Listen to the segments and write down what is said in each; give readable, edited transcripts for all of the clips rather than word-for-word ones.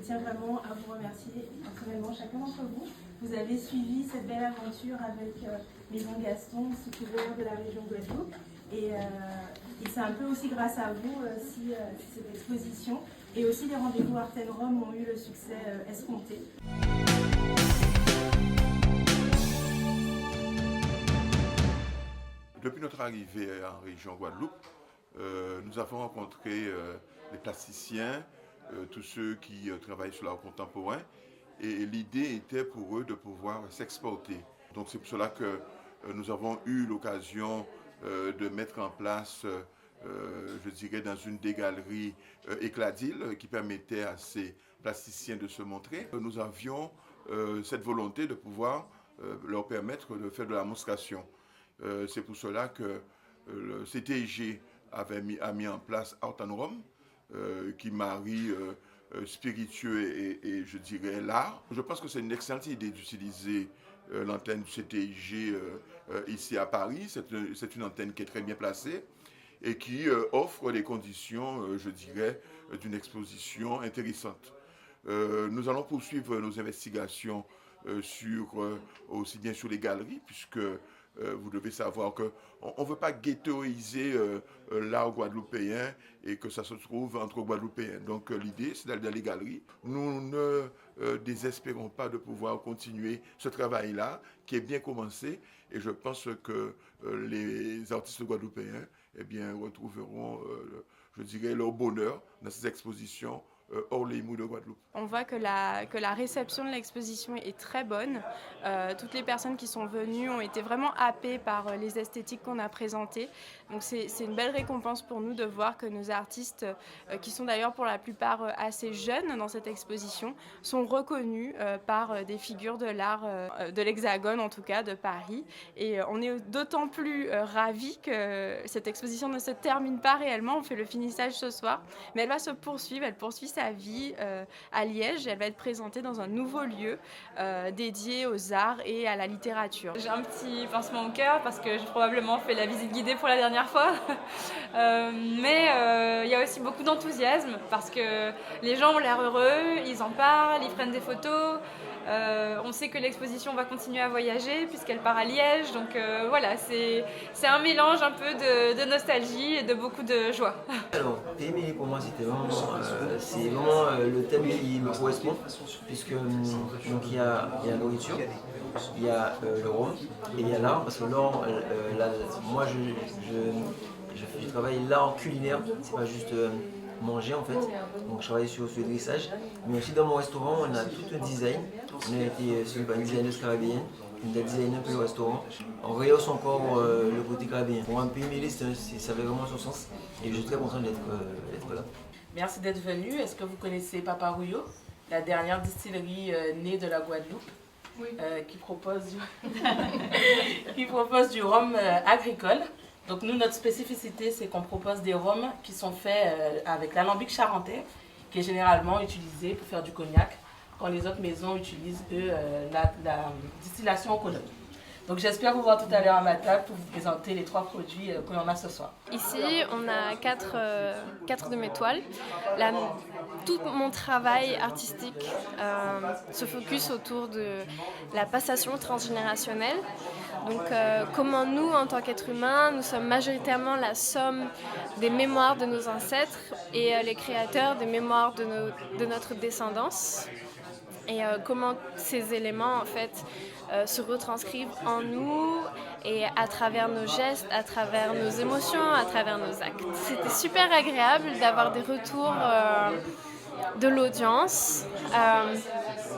tiens vraiment à vous remercier personnellement, chacun d'entre vous. Vous avez suivi cette belle aventure avec Maison Gaston, secoureur de la région Guadeloupe. Et c'est un peu aussi grâce à vous si cette exposition et aussi les rendez-vous Arten Rome ont eu le succès escompté. Depuis notre arrivée en région Guadeloupe, nous avons rencontré les plasticiens, tous ceux qui travaillent sur l'art contemporain, et l'idée était pour eux de pouvoir s'exporter. Donc c'est pour cela que nous avons eu l'occasion de mettre en place, je dirais, dans une des galeries Écladil, qui permettait à ces plasticiens de se montrer. Nous avions cette volonté de pouvoir leur permettre de faire de la monstration. C'est pour cela que le CTIG a mis en place Art and Rome, qui marie spiritueux et je dirais l'art. Je pense que c'est une excellente idée d'utiliser l'antenne du CTIG ici à Paris. C'est une antenne qui est très bien placée et qui offre des conditions, je dirais, d'une exposition intéressante. Nous allons poursuivre nos investigations aussi bien sur les galeries, puisque vous devez savoir qu'on ne veut pas ghettoiser l'art guadeloupéen et que ça se trouve entre Guadeloupéens. Donc l'idée, c'est d'aller dans les galeries. Nous ne désespérons pas de pouvoir continuer ce travail-là, qui est bien commencé. Et je pense que les artistes guadeloupéens retrouveront, je dirais, leur bonheur dans ces expositions hors les mous de Guadeloupe. On voit que la réception de l'exposition est très bonne. Toutes les personnes qui sont venues ont été vraiment happées par les esthétiques qu'on a présentées. Donc c'est une belle récompense pour nous de voir que nos artistes, qui sont d'ailleurs pour la plupart assez jeunes dans cette exposition, sont reconnus par des figures de l'art de l'Hexagone, en tout cas de Paris. Et on est d'autant plus ravis que cette exposition ne se termine pas réellement. On fait le finissage ce soir, mais elle va se poursuivre. Elle poursuit sa vie à Liège. Elle va être présentée dans un nouveau lieu dédié aux arts et à la littérature. J'ai un petit pincement au cœur parce que j'ai probablement fait la visite guidée pour la dernière fois. Mais il y a aussi beaucoup d'enthousiasme parce que les gens ont l'air heureux, ils en parlent, ils prennent des photos. On sait que l'exposition va continuer à voyager puisqu'elle part à Liège. Donc voilà, c'est un mélange un peu de nostalgie et de beaucoup de joie. Alors, PMI pour moi c'était vraiment, le thème qui me correspond puisque donc il y a la nourriture, il y a le rhum et il y a l'art parce que l'art, moi je travaille l'art culinaire, c'est pas juste manger en fait, donc je travaille sur le dressage, mais aussi dans mon restaurant on a tout un design, on a été suivi par une designeuse caribéenne, on a designé un peu le restaurant, on rehausse encore le côté caribéen. Pour un pays mêlé, ça avait vraiment son sens et je suis très content d'être là. Merci d'être venu. Est-ce que vous connaissez Papa Rouillot, la dernière distillerie née de la Guadeloupe, oui. qui propose du rhum agricole. Donc nous, notre spécificité, c'est qu'on propose des rhums qui sont faits avec l'alambic charentais, qui est généralement utilisé pour faire du cognac, quand les autres maisons utilisent, eux, la distillation au colonne. Donc j'espère vous voir tout à l'heure à ma table pour vous présenter les 3 produits que l'on a ce soir. Ici, on a 4 de mes toiles. Tout mon travail artistique se focus autour de la passation transgénérationnelle. Donc comment nous, en tant qu'êtres humains, nous sommes majoritairement la somme des mémoires de nos ancêtres et les créateurs des mémoires de notre descendance. Et comment ces éléments, en fait, se retranscrivent en nous et à travers nos gestes, à travers nos émotions, à travers nos actes. C'était super agréable d'avoir des retours de l'audience,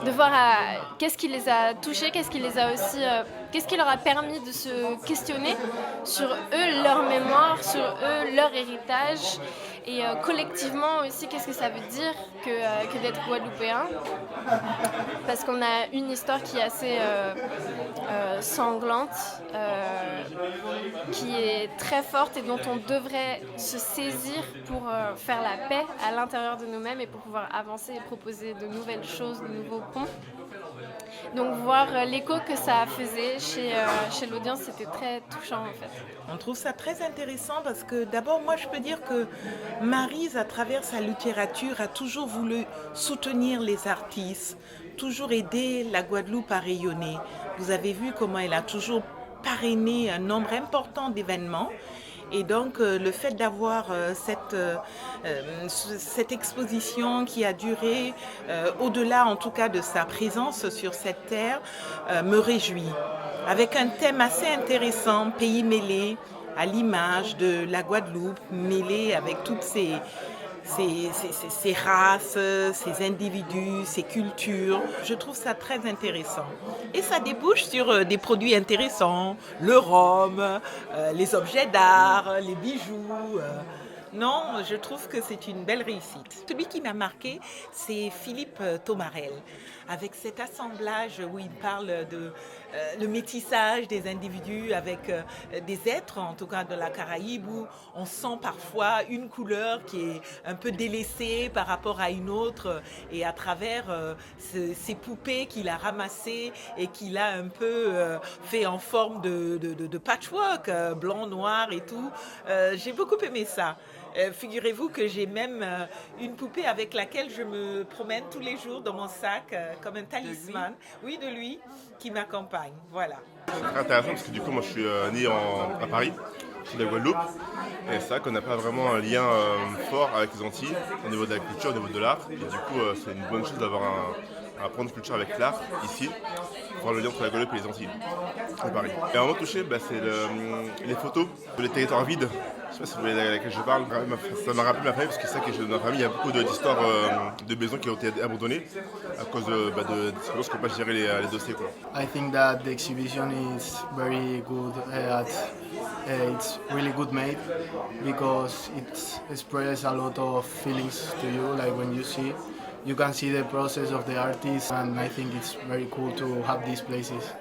de voir qu'est-ce qui les a touchés, qu'est-ce qui leur a permis de se questionner sur eux, leur mémoire, sur eux, leur héritage. Et collectivement aussi, qu'est-ce que ça veut dire que d'être guadeloupéen? Parce qu'on a une histoire qui est assez sanglante, qui est très forte et dont on devrait se saisir pour faire la paix à l'intérieur de nous-mêmes et pour pouvoir avancer et proposer de nouvelles choses, de nouveaux ponts. Donc voir l'écho que ça faisait chez l'audience, c'était très touchant en fait. On trouve ça très intéressant parce que d'abord moi je peux dire que Maryse, à travers sa littérature, a toujours voulu soutenir les artistes, toujours aider la Guadeloupe à rayonner. Vous avez vu comment elle a toujours parrainé un nombre important d'événements. Et donc le fait d'avoir cette exposition qui a duré au-delà en tout cas de sa présence sur cette terre me réjouit. Avec un thème assez intéressant, pays mêlé, à l'image de la Guadeloupe, mêlée avec toutes ces races, ces individus, ces cultures. Je trouve ça très intéressant. Et ça débouche sur des produits intéressants, le rhum, les objets d'art, les bijoux. Non, je trouve que c'est une belle réussite. Celui qui m'a marqué, c'est Philippe Tomarel, avec cet assemblage où il parle de le métissage des individus avec des êtres, en tout cas de la Caraïbe, où on sent parfois une couleur qui est un peu délaissée par rapport à une autre, et à travers ces poupées qu'il a ramassées et qu'il a un peu fait en forme de patchwork, blanc, noir et tout. J'ai beaucoup aimé ça. Figurez-vous que j'ai même une poupée avec laquelle je me promène tous les jours dans mon sac comme un talisman. Oui, de lui, qui m'accompagne. Voilà. C'est très intéressant parce que du coup, moi je suis né à Paris, je suis de la Guadeloupe. Et c'est vrai qu'on n'a pas vraiment un lien fort avec les Antilles au niveau de la culture, au niveau de l'art. Et du coup, c'est une bonne chose d'avoir un point de culture avec l'art ici, pour voir le lien entre la Guadeloupe et les Antilles, à Paris. Et un moment touché, c'est les photos de les territoires vides. Je ne sais pas si vous voyez de laquelle je parle. Ça m'a rappelé ma famille parce que c'est ça que j'ai dans ma famille. Il y a beaucoup d'histoires de maisons qui ont été abandonnées à cause de ce qu'on ne peut pas gérer les dossiers. Quoi. I think that the exhibition is very good. It's really good made because it expresses a lot of feelings to you. Like when you see, you can see the process of the artist, and I think it's very cool to have these places.